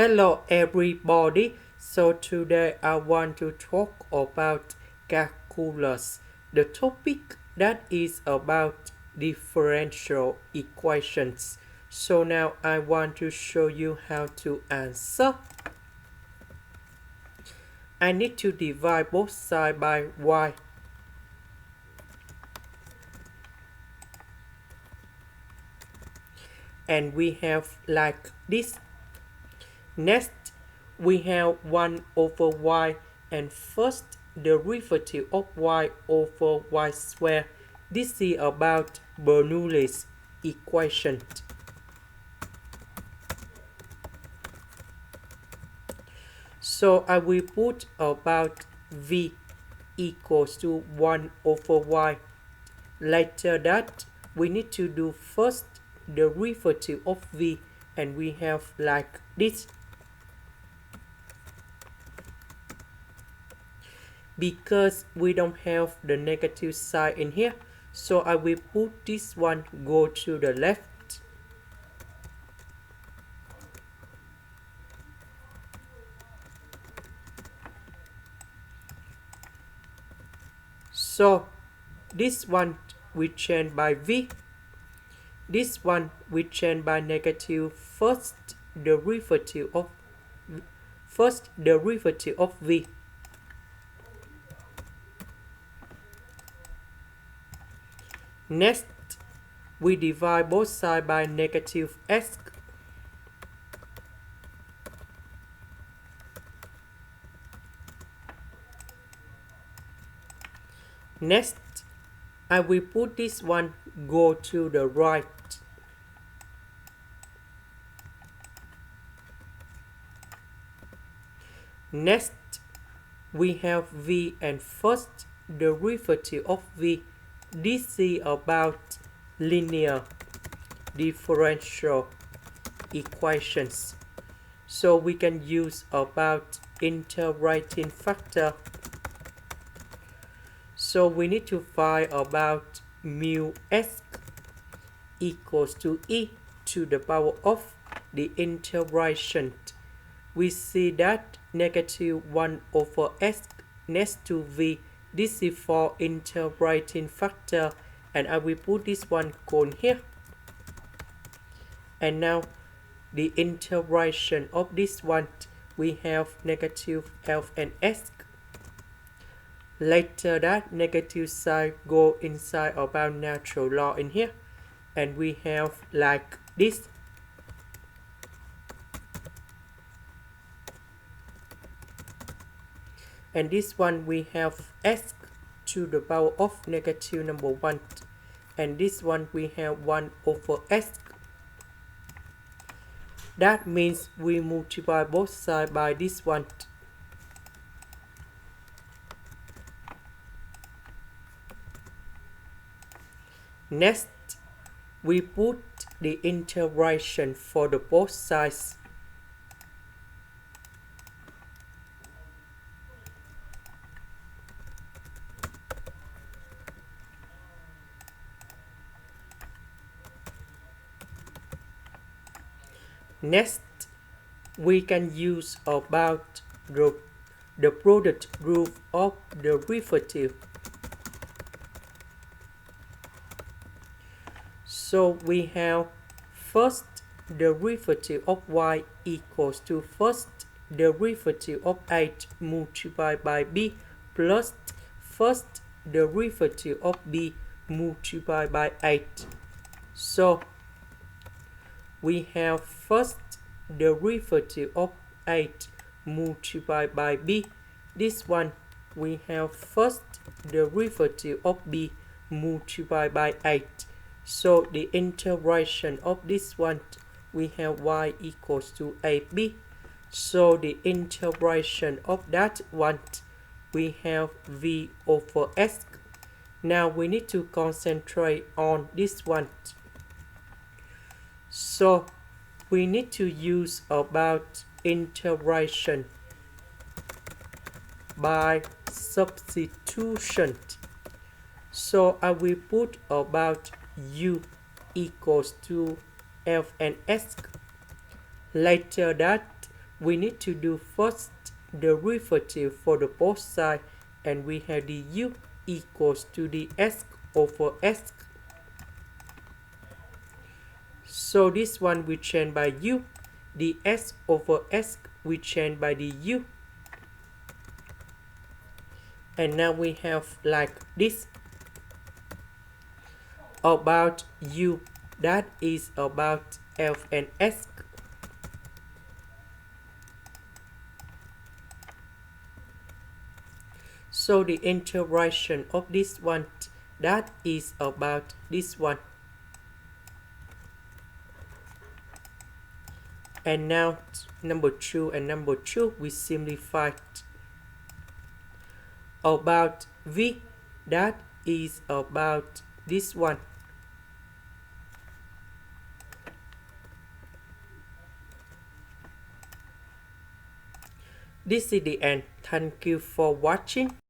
Hello everybody. So today I want to talk about calculus. The topic that is about differential equations. So now I want to show you how to answer. I need to divide both sides by y. And we have like this. Next, we have 1 over y and first derivative of y over y squared. This is about Bernoulli's equation. So I will put about v equals to 1 over y. Later that, we need to do first derivative of v, and we have like this. Because we don't have the negative sign in here, so I will put this one go to the left. So this one we change by v. This one we change by negative first derivative of v. Next, we divide both sides by negative s. Next, I will put this one go to the right. Next, we have v and first derivative of v. This is about linear differential equations. So we can use about integrating factor. So we need to find about mu s equals to e to the power of the integration. We see that negative 1 over s next to v. This is for integrating factor, and I will put this one cone here. And now the integration of this one, we have negative f and s. Later that negative sign go inside about natural law in here, and we have like this. And this one we have s to the power of negative number 1. And this one we have 1 over s. That means we multiply both sides by this one. Next, we put the integration for the both sides. Next, we can use about the product rule of derivative. So we have first derivative of y equals to first derivative of 8 multiplied by b plus first derivative of b multiplied by 8. So we have first derivative of 8 multiplied by b. This one we have first derivative of b multiplied by 8. So the integration of this one, we have y equals to ab. So the integration of that one, we have v over s. Now we need to concentrate on this one. So we need to use about integration by substitution. So I will put about u equals to f and s. Later that we need to do first derivative for the both sides, and we have the u equals to the s over s. So this one we change by u, the s over s we change by the u. And now we have like this about u, that is about f and s. So the integration of this one, that is about this one. And now number 2 and number 2 we simplify about v, that is about this one. This is the end. Thank you for watching.